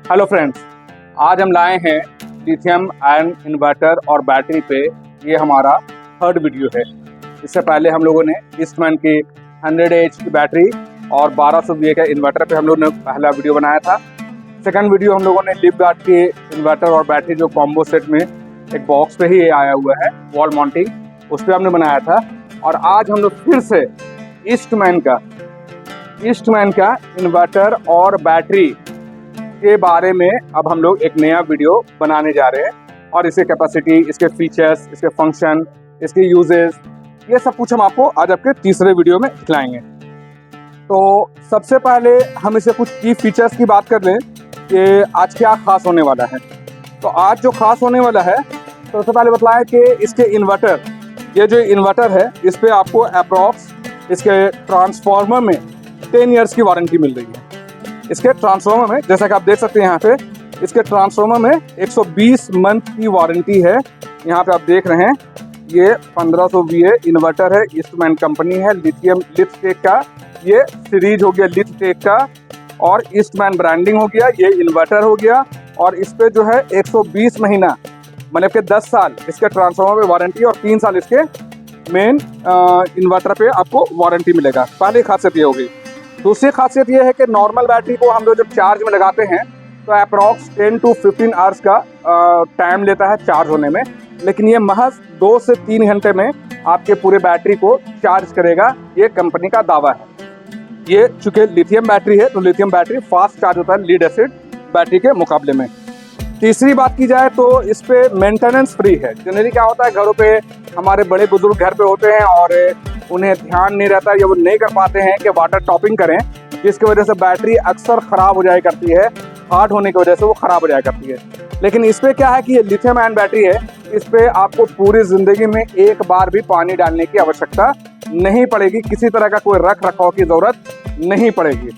Hello friends, आज हम लाए हैं लिथियम आयन इन्वर्टर और बैटरी पे। ये हमारा थर्ड वीडियो है। इससे पहले हम लोगों ने ईस्टमैन की 100 एच की बैटरी और 1200 VA का इन्वर्टर पे हम लोगों ने पहला वीडियो बनाया था। सेकंड वीडियो हम लोगों ने लिपगार्ड की इन्वर्टर और बैटरी जो कॉम्बो सेट में एक बॉक्स पे ही आया हुआ है वॉल माउंटिंग, उस पर हमने बनाया था। और आज हम लोग फिर से ईस्टमैन का इन्वर्टर और बैटरी के बारे में अब हम लोग एक नया वीडियो बनाने जा रहे हैं। और इसके कैपेसिटी, इसके फीचर्स, इसके फंक्शन, इसके यूजेस, ये सब कुछ हम आपको आज आपके तीसरे वीडियो में दिखलाएंगे। तो सबसे पहले हम इसे कुछ की फीचर्स की बात कर लें कि आज क्या खास होने वाला है। तो आज जो खास होने वाला है, तो सबसे पहले बताएं कि इसके इन्वर्टर, ये जो इन्वर्टर है इस पर आपको अप्रॉक्स इसके ट्रांसफार्मर में 10 ईयर्स की वारंटी मिल रही है। इसके ट्रांसफार्मर में, जैसा कि आप देख सकते हैं यहाँ पे, इसके ट्रांसफार्मर में 120 मंथ की वारंटी है। यहाँ पे आप देख रहे हैं ये 1500 VA इन्वर्टर है, ईस्टमैन कंपनी है, लिथटेक का ये सीरीज हो गया, लिथटेक का, और ईस्टमैन ब्रांडिंग हो गया, ये इन्वर्टर हो गया। और इस पे जो है 120 महीना मतलब के 10 साल इसके ट्रांसफार्मर पे वारंटी और 3 साल इसके मेन इन्वर्टर पे आपको वारंटी मिलेगा। पहली खासियत ये होगी। दूसरी खासियत ये है कि नॉर्मल बैटरी को हम लोग जब चार्ज में लगाते हैं तो अप्रॉक्स 10 to 15 आवर्स का टाइम लेता है चार्ज होने में, लेकिन ये महज 2 से 3 घंटे में आपके पूरे बैटरी को चार्ज करेगा, ये कंपनी का दावा है। ये चूंकि लिथियम बैटरी है तो लिथियम बैटरी फास्ट चार्ज होता है लीड एसिड बैटरी के मुकाबले में। तीसरी बात की जाए तो इस पे मेंटेनेंस फ्री है। जनरली क्या होता है, घरों पे हमारे बड़े बुजुर्ग घर पे होते हैं और उन्हें ध्यान नहीं रहता या वो नहीं कर पाते हैं कि वाटर टॉपिंग करें, जिसकी वजह से बैटरी अक्सर ख़राब हो जाया करती है, हार्ड होने की वजह से वो ख़राब हो जाया करती है। लेकिन इस पर क्या है कि ये लिथियम आयन बैटरी है, इस पर आपको पूरी ज़िंदगी में एक बार भी पानी डालने की आवश्यकता नहीं पड़ेगी, किसी तरह का कोई रख रखाव की ज़रूरत नहीं पड़ेगी।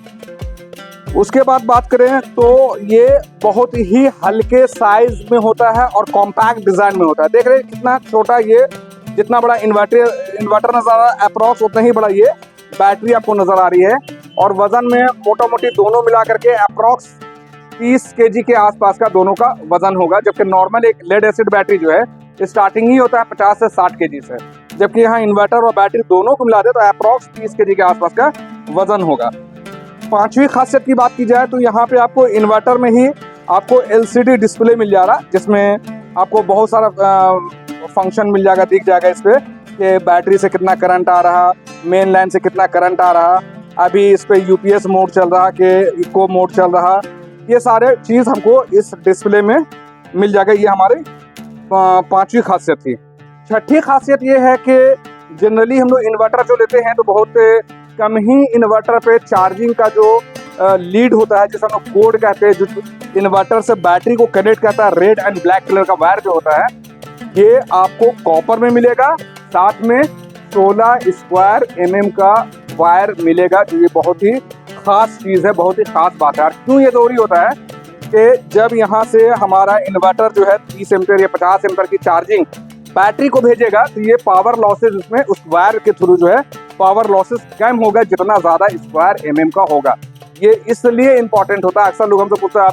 उसके बाद बात करें तो ये बहुत ही हल्के साइज में होता है और कॉम्पैक्ट डिज़ाइन में होता है। देख रहे हैं कितना छोटा, ये जितना बड़ा इन्वर्टर नज़र आ रहा है अप्रॉक्स उतना ही बड़ा ये बैटरी आपको नज़र आ रही है। और वज़न में मोटा मोटी दोनों मिला करके अप्रॉक्स 30 kg के आसपास का दोनों का वज़न होगा, जबकि नॉर्मल एक लेड एसिड बैटरी जो है स्टार्टिंग ही होता है 50 से 60 kg से, जबकि यहाँ इन्वर्टर और बैटरी दोनों को मिला दे तो अप्रॉक्स 30 kg के आसपास का वज़न होगा। पांचवी खासियत की बात की जाए तो यहाँ पे आपको इन्वर्टर में ही आपको LCD डिस्प्ले मिल जा रहा, जिसमें आपको बहुत सारा फंक्शन मिल जाएगा, दिख जाएगा इस पे कि बैटरी से कितना करंट आ रहा, मेन लाइन से कितना करंट आ रहा, अभी इस पे UPS मोड चल रहा कि इको मोड चल रहा, ये सारे चीज़ हमको इस डिस्प्ले में मिल जाएगा। ये हमारी पांचवी खासियत थी। छठी खासियत ये है कि जनरली हम लोग इन्वर्टर जो लेते हैं तो बहुत कम ही इन्वर्टर पे चार्जिंग का जो लीड होता है, जिसे हम लोग कोड कहते हैं, जो इन्वर्टर से बैटरी को कनेक्ट करता है, रेड एंड ब्लैक कलर का वायर जो होता है, ये आपको कॉपर में मिलेगा, साथ में 16 स्क्वायर mm का वायर मिलेगा, जो ये बहुत ही खास चीज़ है, बहुत ही खास बात है। और क्यों ये जरूरी होता है कि जब यहाँ से हमारा इन्वर्टर जो है 30 एम्पीयर या 50 एम्पीयर की चार्जिंग बैटरी को भेजेगा तो ये पावर लॉसेज उसमें उस वायर के थ्रू जो है पावर लॉसेज कम होगा जितना ज़्यादा स्क्वायर mm का होगा। ये इसलिए इम्पॉर्टेंट होता है। अक्सर लोग हमसे पूछते हैं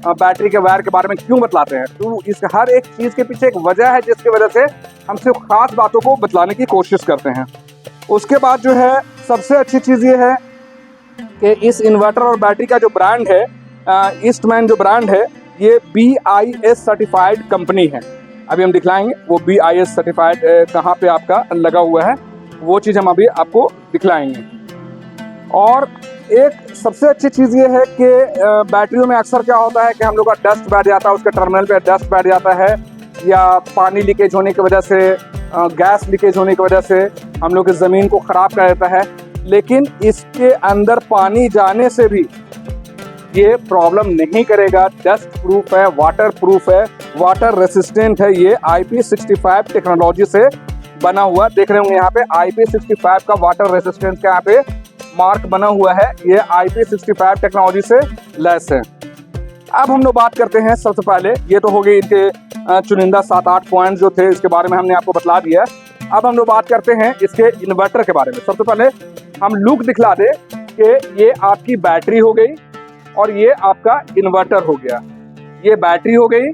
आप बैटरी के वायर के बारे में क्यों बतलाते हैं, तो इस हर एक चीज़ के पीछे एक वजह है जिसकी वजह से हम सिर्फ खास बातों को बतलाने की कोशिश करते हैं। उसके बाद जो है सबसे अच्छी चीज़ ये है कि इस इन्वर्टर और बैटरी का जो ब्रांड है, ईस्टमैन जो ब्रांड है, ये BIS सर्टिफाइड कंपनी है। अभी हम दिखलाएंगे वो BIS सर्टिफाइड कहाँ पे आपका लगा हुआ है, वो चीज़ हम अभी आपको दिखलाएंगे। और एक सबसे अच्छी चीज़ ये है कि बैटरियों में अक्सर क्या होता है कि हम लोग का डस्ट बैठ जाता है, उसके टर्मिनल पे डस्ट बैठ जाता है, या पानी लीकेज होने की वजह से, गैस लीकेज होने की वजह से हम लोग की ज़मीन को ख़राब कर देता है। लेकिन इसके अंदर पानी जाने से भी ये प्रॉब्लम नहीं करेगा। डस्ट प्रूफ है, वाटर प्रूफ है, वाटर रेसिस्टेंट है। ये IP65 टेक्नोलॉजी से बना हुआ, देख रहे होंगे यहाँ पे IP65 का वाटर रेसिस्टेंस का यहाँ पे मार्क बना हुआ है, ये IP65 टेक्नोलॉजी से लैस है। अब हम लोग बात करते हैं, सबसे पहले ये तो हो गई इनके चुनिंदा 7-8 पॉइंट जो थे, इसके बारे में हमने आपको बतला दिया। अब हम लोग बात करते हैं इसके इन्वर्टर के बारे में। सबसे पहले हम लुक दिखला दे कि ये आपकी बैटरी हो गई और ये आपका इन्वर्टर हो गया। ये बैटरी हो गई,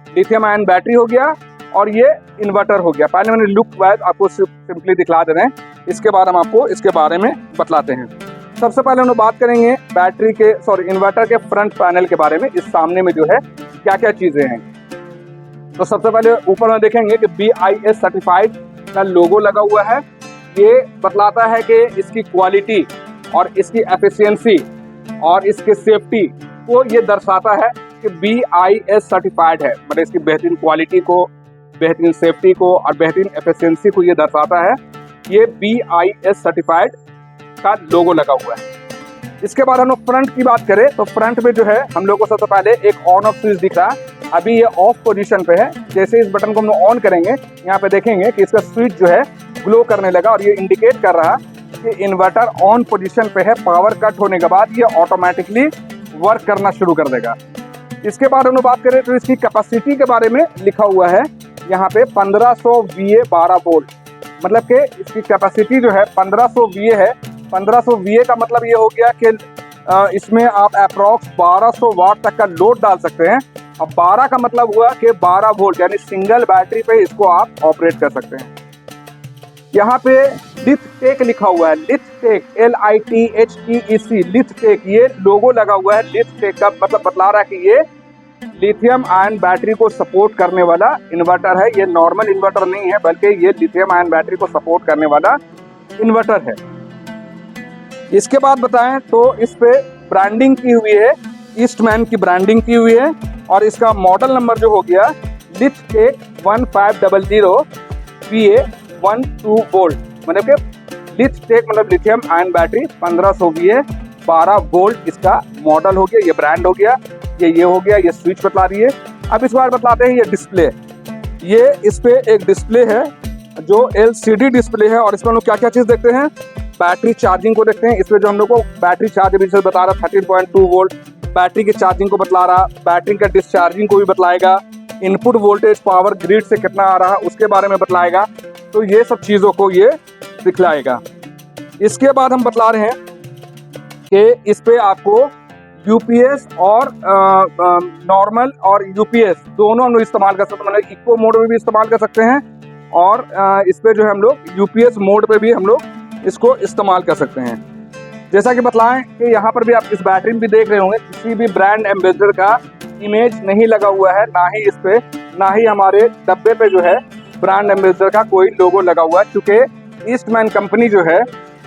लिथियम आयन बैटरी हो गया और ये इन्वर्टर हो गया। पहले मैंने लुक वाइज आपको सिंपली दिखला दे रहे हैं, इसके बाद हम आपको इसके बारे में बतलाते हैं। सबसे पहले हम लोग बात करेंगे इन्वर्टर के फ्रंट पैनल के बारे में। इस सामने में जो है क्या क्या चीज़ें हैं। तो सबसे पहले ऊपर में देखेंगे कि BIS सर्टिफाइड का लोगो लगा हुआ है। ये बतलाता है कि इसकी क्वालिटी और इसकी एफिशिएंसी और इसकी सेफ्टी को ये दर्शाता है कि BIS सर्टिफाइड है। मतलब इसकी बेहतरीन क्वालिटी को, बेहतरीन सेफ्टी को और बेहतरीन एफिशिएंसी को ये दर्शाता है। ये BIS सर्टिफाइड का लोगो लगा हुआ है। इसके बाद हम लोग फ्रंट की बात करें तो फ्रंट में जो है हम लोग को सबसे पहले एक ऑन ऑफ स्विच दिख रहा है। अभी ये ऑफ पोजीशन पे है। जैसे इस बटन को हम लोग ऑन करेंगे, यहाँ पे देखेंगे कि इसका स्विच जो है ग्लो करने लगा और ये इंडिकेट कर रहा है कि इन्वर्टर ऑन पोजीशन पे है। पावर कट होने के बाद ये ऑटोमेटिकली वर्क करना शुरू कर देगा। इसके बाद हम लोग बात करें तो इसकी कैपेसिटी के बारे में लिखा हुआ है यहाँ पे 1500 VA 12 वोल्ट। मतलब कि इसकी कैपेसिटी जो है 1500 VA है। 1500 VA का मतलब ये हो गया कि इसमें आप अप्रॉक्स 1200 वाट तक का लोड डाल सकते हैं। अब 12 का मतलब हुआ कि 12 वोल्ट, यानी सिंगल बैटरी पे इसको आप ऑपरेट कर सकते हैं। यहाँ पे लिथटेक लिखा हुआ है, लिथटेक LITHTEC, लिथटेक ये लोगो लगा हुआ है। लिथटेक का मतलब बतला रहा है कि ये लिथियम आयन बैटरी को सपोर्ट करने वाला इन्वर्टर है। ये नॉर्मल इन्वर्टर नहीं है, बल्कि ये लिथियम आयन बैटरी को सपोर्ट करने वाला इन्वर्टर है। इसके बाद बताएं तो इस पे ब्रांडिंग की हुई है, ईस्टमैन की ब्रांडिंग की हुई है और इसका मॉडल नंबर जो हो गया लिथटेक 1500 VA 12 वोल्ट। मतलब कि लिथटेक मतलब lithium ion battery 1500 VA 12 volt इसका मॉडल हो गया, ये ब्रांड हो गया, ये हो गया, ये स्विच बतला रही है। अब इस बार बतलाते हैं ये डिस्प्ले। ये इस पे एक डिस्प्ले है जो LCD डिस्प्ले है और इसमें हम लोग क्या क्या चीज़ देखते हैं, बैटरी चार्जिंग को देखते हैं। इसमें जो हम लोग को बैटरी चार्ज अभी से बता रहा 13.2 वोल्ट, बैटरी की चार्जिंग को बतला रहा, बैटरी का डिस्चार्जिंग को भी बतलाएगा, इनपुट वोल्टेज पावर ग्रिड से कितना आ रहा उसके बारे में बतलाएगा। तो ये सब चीज़ों को ये दिखलाएगा। इसके बाद हम बतला रहे हैं कि इस पे आपको UPS और नॉर्मल और UPS दोनों हम लोग इस्तेमाल कर सकते हैं। मतलब इको मोड में भी इस्तेमाल कर सकते हैं और इस पे जो है हम लोग UPS मोड पे भी हम लोग इसको इस्तेमाल कर सकते हैं। जैसा कि बतलाएं कि यहाँ पर भी आप इस बैटरी में भी देख रहे होंगे किसी भी ब्रांड एम्बेसडर का इमेज नहीं लगा हुआ है, ना ही इस पे, ना ही हमारे डब्बे पे जो है ब्रांड एम्बेसडर का कोई लोगो लगा हुआ है। क्योंकि ईस्टमैन कंपनी जो है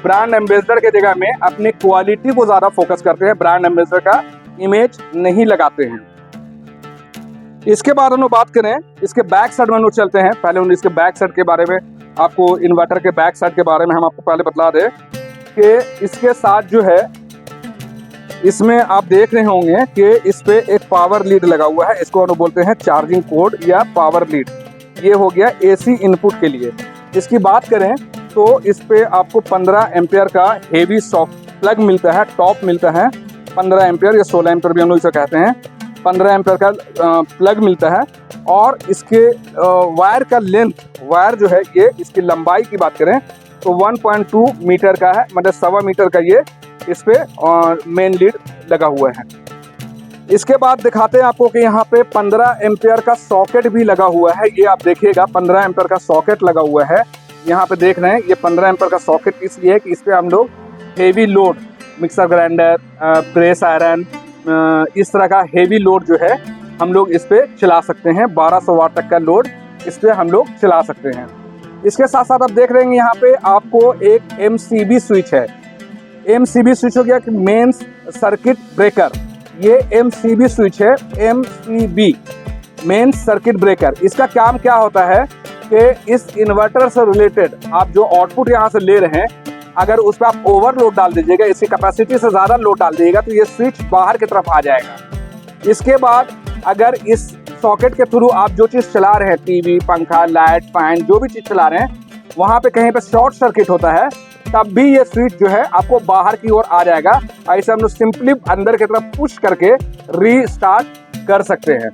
ब्रांड एम्बेसडर के जगह में अपने क्वालिटी को ज़्यादा फोकस करते हैं, ब्रांड एम्बेसडर का इमेज नहीं लगाते हैं। इसके बाद हम लोग बात करें इसके बैक साइड में हम लोग चलते हैं। पहले हम इसके बैक साइड के बारे में आपको, इन्वर्टर के बैक साइड के बारे में हम आपको पहले बतला दें कि इसके साथ जो है इसमें आप देख रहे होंगे कि इस पे एक पावर लीड लगा हुआ है। इसको हम लोग बोलते हैं चार्जिंग कोड या पावर लीड। ये हो गया AC इनपुट के लिए। इसकी बात करें तो इस पे आपको 15 एम्पियर का हेवी सॉफ्ट प्लग मिलता है, टॉप मिलता है 15 एम्पियर या 16 एम्पियर भी हम लोग इसे कहते हैं। 15 एम्पियर का प्लग मिलता है और इसके वायर का लेंथ, वायर जो है ये इसकी लंबाई की बात करें तो 1.2 मीटर का है। मतलब 1.25 मीटर का ये इस पे मेन लीड लगा हुआ है। इसके बाद दिखाते हैं आपको कि यहाँ पे 15 एम्पियर का सॉकेट भी लगा हुआ है। ये आप देखिएगा 15 एम्पियर का सॉकेट लगा हुआ है। यहाँ पे देख रहे हैं ये 15 एम्पियर का सॉकेट इसलिए है कि इस पे हम लोग heavy load, mixer grinder, press iron, इस तरह का हेवी लोड जो है हम लोग इस पे चला सकते हैं। 1200 वाट तक का लोड इस पे हम लोग चला सकते हैं। इसके साथ साथ आप देख रहे हैं यहाँ पे आपको एक MCB स्विच है। MCB स्विच हो गया कि मेन सर्किट ब्रेकर। ये MCB स्विच है, MCB मेन सर्किट ब्रेकर। इसका काम क्या होता है कि इस इन्वर्टर से रिलेटेड आप जो आउटपुट यहाँ से ले रहे हैं, अगर उस पर आप ओवरलोड डाल दीजिएगा, इसकी कैपेसिटी से ज़्यादा लोड डाल दीजिएगा तो ये स्विच बाहर की तरफ आ जाएगा। इसके बाद अगर इस सॉकेट के थ्रू आप जो चीज़ चला रहे हैं, टीवी, पंखा, लाइट, फैन, जो भी चीज़ चला रहे हैं, वहाँ पे कहीं पे शॉर्ट सर्किट होता है तब भी ये स्विच जो है आपको बाहर की ओर आ जाएगा। ऐसे हम लोग सिंपली अंदर की तरफ पुश करके रीस्टार्ट कर सकते हैं।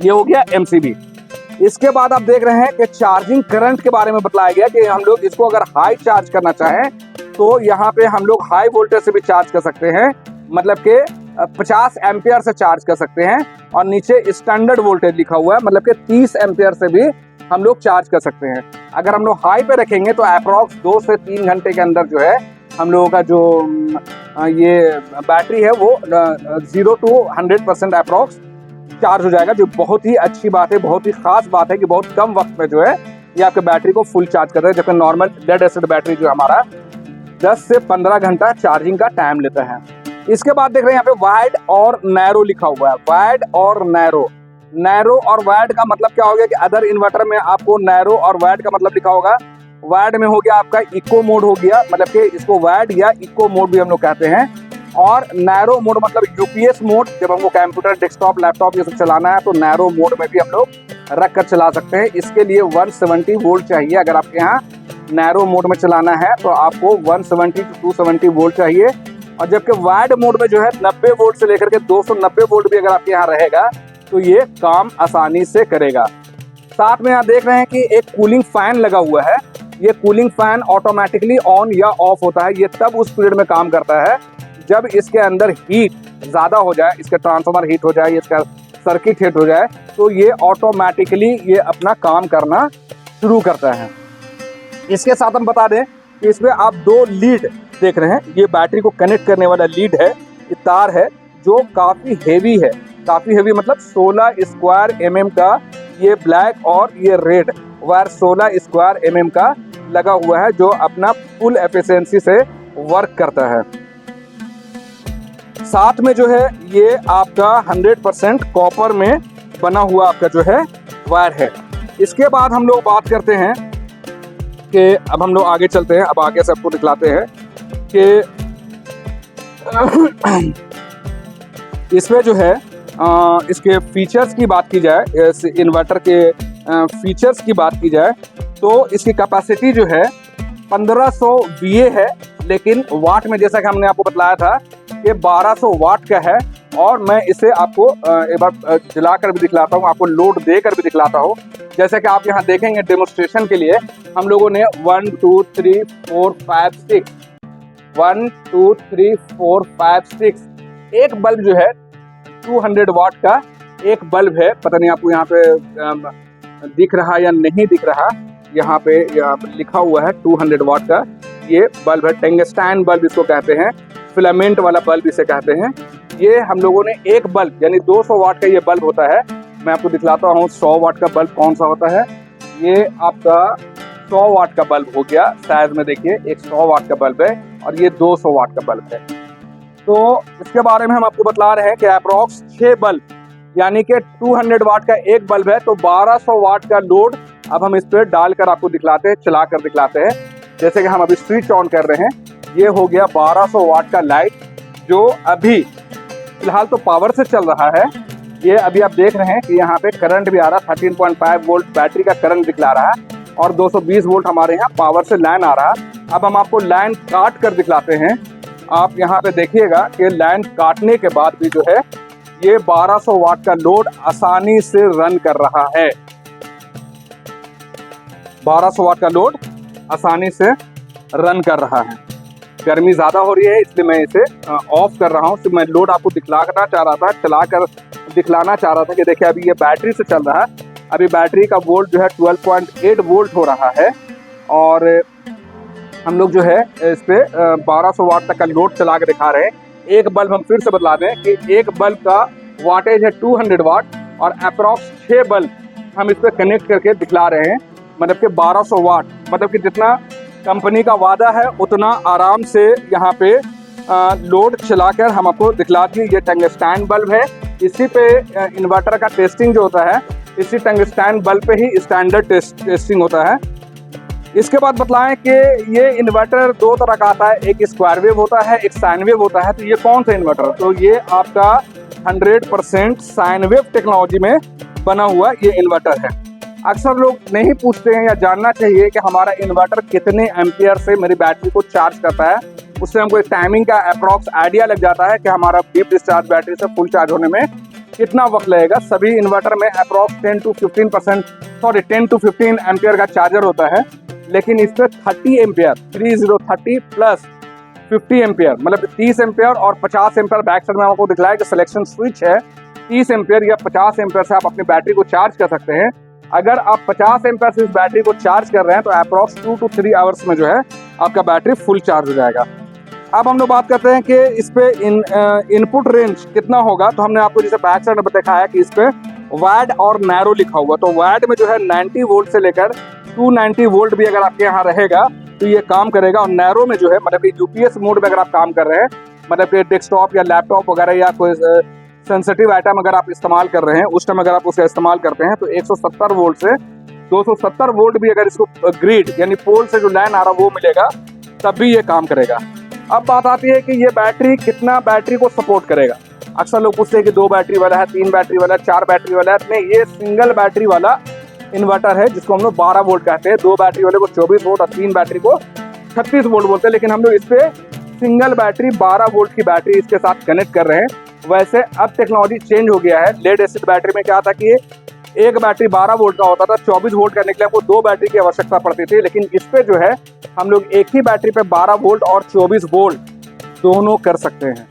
ये हो गया MCB। इसके बाद आप देख रहे हैं कि चार्जिंग करंट के बारे में बताया गया कि हम लोग इसको अगर हाई चार्ज करना चाहें तो यहाँ पे हम लोग हाई वोल्टेज से भी चार्ज कर सकते हैं। मतलब कि 50 एम्पियर से चार्ज कर सकते हैं। और नीचे स्टैंडर्ड वोल्टेज लिखा हुआ है, मतलब कि 30 एम्पियर से भी हम लोग चार्ज कर सकते हैं। अगर हम लोग हाई पे रखेंगे तो अप्रॉक्स 2 से 3 घंटे के अंदर जो है हम लोगों का जो ये बैटरी है वो 0 to 100% अप्रॉक्स चार्ज हो जाएगा, जो बहुत ही अच्छी बात है, बहुत ही खास बात है कि बहुत कम वक्त में जो है ये आपके बैटरी को फुल चार्ज कर रहे हैं, जबकि नॉर्मल लेड एसिड बैटरी जो हमारा 10 से 15 घंटा चार्जिंग का टाइम लेता है। इसके बाद देख रहे हैं यहाँ पे वाइड और नैरो लिखा हुआ है। वाइड और नैरो, नैरो और वाइड का मतलब क्या हो गया कि अदर इन्वर्टर में आपको नैरो और वाइड का मतलब लिखा होगा। वाइड में हो गया आपका इको मोड हो गया, मतलब कि इसको वाइड या इको मोड भी हम लोग कहते हैं। और नैरो मोड मतलब यूपीएस मोड, जब हमको कंप्यूटर, डेस्कटॉप, लैपटॉप ये सब चलाना है तो नैरो मोड में भी हम लोग रख कर चला सकते हैं। इसके लिए 170 वोल्ट चाहिए। अगर आपके यहाँ नैरो मोड में चलाना है तो आपको 170 to 270 वोल्ट चाहिए। और जबकि वाइड मोड में जो है 90 वोल्ट से लेकर के 290 वोल्ट भी अगर आपके यहाँ रहेगा तो ये काम आसानी से करेगा। साथ में यहाँ देख रहे हैं कि एक कूलिंग फैन लगा हुआ है। ये कूलिंग फैन ऑटोमेटिकली ऑन या ऑफ होता है। ये तब उस पीरियड में काम करता है जब इसके अंदर हीट ज़्यादा हो जाए, इसका ट्रांसफार्मर हीट हो जाए, इसका सर्किट हीट हो जाए, तो ये ऑटोमेटिकली ये अपना काम करना शुरू करता है। इसके साथ हम बता दें कि इसमें आप 2 लीड देख रहे हैं। ये बैटरी को कनेक्ट करने वाला लीड है, ये तार है जो काफ़ी हेवी है। काफ़ी हेवी मतलब 16 स्क्वायर mm का ये ब्लैक और ये रेड वायर 16 स्क्वायर mm का लगा हुआ है, जो अपना फुल एफिशिएंसी से वर्क करता है। साथ में जो है ये आपका 100% कॉपर में बना हुआ आपका जो है वायर है। इसके बाद हम लोग बात करते हैं कि अब हम लोग आगे चलते हैं। अब आगे से आपको दिखलाते हैं कि इसमें जो है इसके फीचर्स की बात की जाए, इस इन्वर्टर के फीचर्स की बात की जाए तो इसकी कैपेसिटी जो है 1500 VA है, लेकिन वाट में जैसा कि हमने आपको बताया था कि 1200 वाट का है। और मैं इसे आपको एक बार जलाकर भी दिखलाता हूँ, आपको लोड देकर भी दिखलाता हूँ। जैसे कि आप यहाँ देखेंगे डेमोन्स्ट्रेशन के लिए हम लोगों ने 1 2 3 4 5 6 1 2 3 4 5 6 एक बल्ब जो है 200 वाट का एक बल्ब है। पता नहीं आपको यहाँ पे दिख रहा या नहीं दिख रहा, यहाँ पे लिखा हुआ है 200 वाट का ये बल्ब है। टंगस्टन बल्ब इसको कहते हैं, फिलामेंट वाला बल्ब इसे कहते हैं। ये हम लोगों ने एक बल्ब यानी 200 वाट का ये बल्ब होता है। मैं आपको दिखलाता हूँ 100 वाट का बल्ब कौन सा होता है। ये आपका 100 वाट का बल्ब हो गया। साइज में देखिए एक 100 वाट का बल्ब है और ये 200 वाट का बल्ब है। तो इसके बारे में हम आपको बतला रहे हैं कि अप्रॉक्स 6 बल्ब यानी कि 200 वाट का एक बल्ब है तो 1200 वाट का लोड अब हम इस पर डालकर आपको दिखलाते हैं, चला कर दिखलाते हैं। जैसे कि हम अभी स्विच ऑन कर रहे हैं, ये हो गया 1200 वाट का लाइट जो अभी फिलहाल तो पावर से चल रहा है। ये अभी आप देख रहे हैं कि यहाँ पे करंट भी आ रहा है, 13.5 वोल्ट बैटरी का करंट दिखला रहा है और 220 वोल्ट हमारे यहाँ पावर से लाइन आ रहा है। अब हम आपको लाइन काट कर दिखलाते हैं। आप यहाँ पे देखिएगा कि लाइन काटने के बाद भी जो है ये 1200 वाट का लोड आसानी से रन कर रहा है। 1200 वाट का लोड आसानी से रन कर रहा है। गर्मी ज़्यादा हो रही है इसलिए मैं इसे ऑफ कर रहा हूँ। सिर्फ मैं लोड आपको दिखलाना चाह रहा था, चला कर दिखलाना चाह रहा था कि देखिए अभी ये बैटरी से चल रहा है। अभी बैटरी का वोल्ट जो है 12.8 वोल्ट हो रहा है और हम लोग जो है इस पे 1200 वाट तक का लोड चला के दिखा रहे हैं। एक बल्ब हम फिर से बतला दें कि एक बल्ब का वाटेज है 200 वाट और अप्रॉक्स 6 बल्ब हम इस पे कनेक्ट करके दिखला रहे हैं, मतलब कि 1200 वाट। मतलब कि जितना कंपनी का वादा है उतना आराम से यहाँ पे लोड चलाकर हम आपको दिखला दिए। ये टंगस्टन बल्ब है, इसी पे इन्वर्टर का टेस्टिंग जो होता है इसी टंगस्टन बल्ब पे ही स्टैंडर्ड टेस्टिंग होता है। इसके बाद बतलाएं कि ये इन्वर्टर 2 तरह का आता है, एक स्क्वायर वेव होता है, एक साइन वेव होता है। तो ये कौन सा इन्वर्टर? तो ये आपका 100% साइन वेव टेक्नोलॉजी में बना हुआ ये इन्वर्टर है। अक्सर लोग नहीं पूछते हैं या जानना चाहिए कि हमारा इन्वर्टर कितने एम्पियर से मेरी बैटरी को चार्ज करता है। उससे हमको एक टाइमिंग का अप्रॉक्स आइडिया लग जाता है कि हमारा डीप डिस्चार्ज बैटरी से फुल चार्ज होने में कितना वक्त लगेगा। सभी इन्वर्टर में अप्रॉक्स 10 to 15 एम्पियर का चार्जर होता है, लेकिन इस पर 30 एम्पियर 30 प्लस 50 एम्पियर, मतलब 30 एम्पियर और 50 एम्पियर बैक साइड में आपको दिखलाया कि सिलेक्शन स्विच है। 30 एम्पियर या 50 एम्पियर से आप अपनी बैटरी को चार्ज कर सकते हैं। अगर आप 50 एम्पियर से इस बैटरी को चार्ज कर रहे हैं तो अप्रॉक्स 2 to 3 आवर्स में जो है आपका बैटरी फुल चार्ज हो जाएगा। अब हम लोग बात करते हैं कि इस पे इनपुट रेंज कितना होगा। तो हमने आपको जैसे बैक साइड में दिखाया कि इस पे वैड और नैरो लिखा हुआ, तो वैड में जो है 90 वोल्ट से लेकर 290 वोल्ट भी अगर आपके यहाँ रहेगा तो ये काम करेगा। और नैरो में जो है मतलब कि यूपीएस मोड में अगर आप काम कर रहे हैं, मतलब कि डेस्कटॉप या लैपटॉप वगैरह या कोई सेंसिटिव आइटम अगर आप इस्तेमाल कर रहे हैं, उस टाइम अगर आप उसका इस्तेमाल करते हैं तो 170 वोल्ट से 270 वोल्ट भी अगर इसको ग्रिड यानी पोल से जो लाइन आ रहा है वो मिलेगा तब भी ये काम करेगा। अब बात आती है कि ये बैटरी कितना बैटरी को सपोर्ट करेगा। अक्सर लोग पूछते हैं कि 2 बैटरी वाला है, 3 बैटरी वाला है, 4 बैटरी वाला है। नहीं, ये सिंगल बैटरी वाला इन्वर्टर है जिसको हम लोग 12 वोल्ट कहते हैं। 2 बैटरी वाले को 24 वोल्ट और 3 बैटरी को 36 वोल्ट बोलते हैं, लेकिन हम लोग इस पे सिंगल बैटरी 12 वोल्ट की बैटरी इसके साथ कनेक्ट कर रहे हैं। वैसे अब टेक्नोलॉजी चेंज हो गया है। लेड एसिड बैटरी में क्या था कि एक बैटरी 12 वोल्ट का होता था, 24 वोल्ट करने के लिए आपको 2 बैटरी की आवश्यकता पड़ती थी। लेकिन इस पे जो है हम लोग एक ही बैटरी पे 12 वोल्ट और 24 वोल्ट दोनों कर सकते हैं।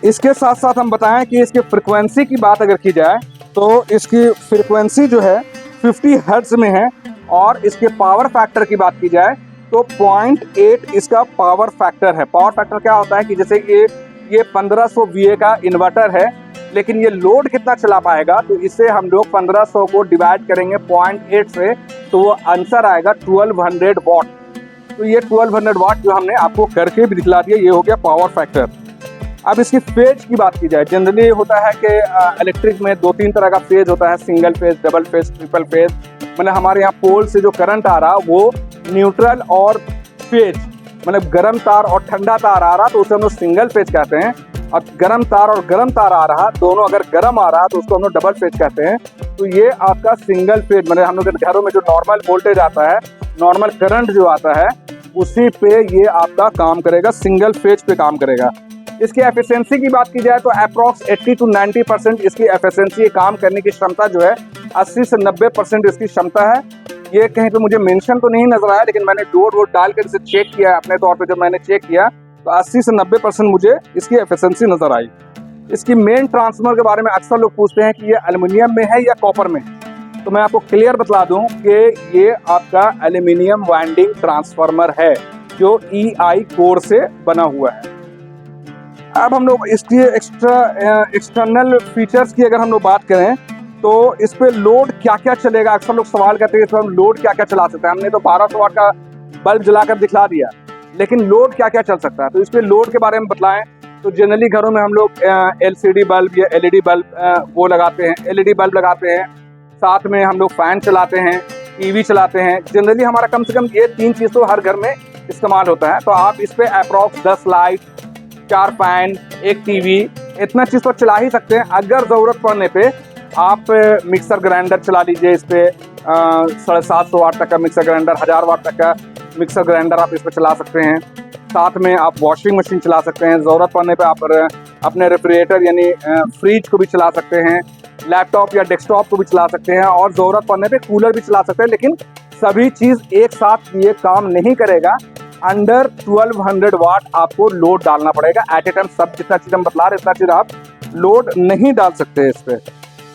इसके साथ साथ हम बताएं कि इसकी फ्रिक्वेंसी की बात अगर की जाए तो इसकी फ्रिक्वेंसी जो है 50 हर्ट्ज में है। और इसके पावर फैक्टर की बात की जाए तो 0.8 इसका पावर फैक्टर है। पावर फैक्टर क्या होता है कि जैसे कि ये 1500 VA का इन्वर्टर है, लेकिन ये लोड कितना चला पाएगा, तो इससे हम लोग 1500 को डिवाइड करेंगे 0.8 से तो वो आंसर आएगा 1200 वाट। तो ये 1200 वाट जो हमने आपको करके भी दिखला दिया, ये हो गया पावर फैक्टर। अब इसकी फेज की बात की जाए, जनरली होता है कि इलेक्ट्रिक में 2-3 तरह का फेज होता है, single phase, double phase, triple phase. मतलब हमारे यहाँ पोल से जो करंट आ रहा वो न्यूट्रल और फेज, मतलब गर्म तार और ठंडा तार आ रहा तो उसे हम लोग सिंगल फेज कहते हैं। और गर्म तार और गर्म तार आ रहा, दोनों अगर गर्म आ रहा तो उसको हम लोग डबल फेज कहते हैं। तो ये आपका सिंगल फेज, मतलब हम लोग के घरों में जो नॉर्मल वोल्टेज आता है, नॉर्मल करंट जो आता है, उसी पे ये आपका काम करेगा, सिंगल फेज पे काम करेगा। इसकी एफिशिएंसी की बात की जाए तो अप्रॉक्स 80 to 90% इसकी एफिशिएंसी, काम करने की क्षमता जो है 80 से 90% इसकी क्षमता है। ये कहीं पे मुझे मेंशन तो नहीं नजर आया, लेकिन मैंने डोर वोट डाल कर इसे चेक किया अपने तौर पे। जब मैंने चेक किया तो 80 से 90% मुझे इसकी एफिशिएंसी नजर आई। इसकी मेन ट्रांसफार्मर के बारे में अक्सर लोग पूछते हैं कि ये एल्युमिनियम में है या कॉपर में, तो मैं आपको क्लियर बता दूं कि ये आपका एल्युमिनियम वाइंडिंग ट्रांसफार्मर है जो EI कोर से बना हुआ है। अब हम लोग इसके एक्सटर्नल फीचर्स की अगर हम लोग बात करें तो इस पे लोड क्या क्या चलेगा। अक्सर लोग सवाल करते हैं इस पर हम लोड क्या क्या चला सकते हैं। हमने तो 1200 वाट का बल्ब जलाकर दिखला दिया, लेकिन लोड क्या क्या चल सकता है। तो इस पे लोड के बारे में बतलाएं तो जनरली घरों में हम लोग LCD बल्ब या LED बल्ब वो लगाते हैं, LED बल्ब लगाते हैं। साथ में हम लोग फैन चलाते हैं, TV चलाते हैं। जनरली हमारा कम से कम ये 3 चीज़ तो हर घर में इस्तेमाल होता है। तो आप इस पे अप्रॉक्स 10 लाइट, 4 फैन, 1 TV, इतना चीज़ तो चला ही सकते हैं। अगर ज़रूरत पड़ने पे आप मिक्सर ग्राइंडर चला लीजिए इस पे, 750 वाट तक का मिक्सर ग्राइंडर, 1000 वाट तक का मिक्सर ग्राइंडर आप इस पे चला सकते हैं। साथ में आप वॉशिंग मशीन चला सकते हैं। ज़रूरत पड़ने पे आप अपने रेफ्रिजरेटर यानी फ्रिज को भी चला सकते हैं, लैपटॉप या डेस्कटॉप को भी चला सकते हैं, और ज़रूरत पड़ने पे कूलर भी चला सकते हैं। लेकिन सभी चीज़ एक साथ ये काम नहीं करेगा। अंडर 1200 वाट आपको लोड डालना पड़ेगा एट ए टाइम। सब जितना चीज़ हम बतला रहे इतना चीज़ आप लोड नहीं डाल सकते इस पर।